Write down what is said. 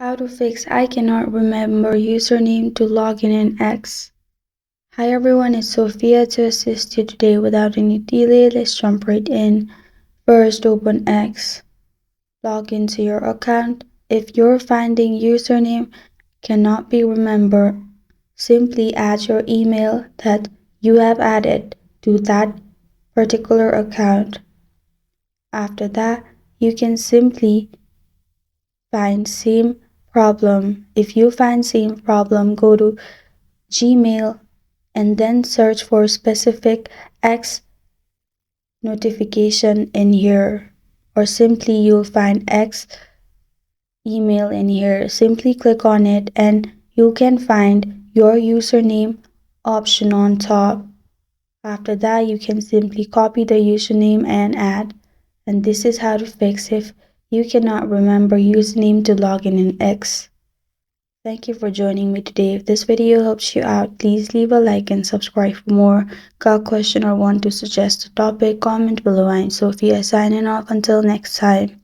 How to fix I cannot remember username to log in X. Hi everyone, it's Sophia to assist you today. Without any delay, let's jump right in. First, open X. Log into your account. If your finding username cannot be remembered, simply add your email that you have added to that particular account. After that, you can simply find same problem. If you find same problem, go to Gmail and then search for specific X notification in here, or simply you'll find X email in here. Simply click on it and you can find your username option on top. After that, you can simply copy the username and add. And this is how to fix if you cannot remember username to log in X. Thank you for joining me today. If this video helps you out, please leave a like and subscribe for more. Got a question or want to suggest a topic? Comment below. I'm Sophia signing off. Until next time.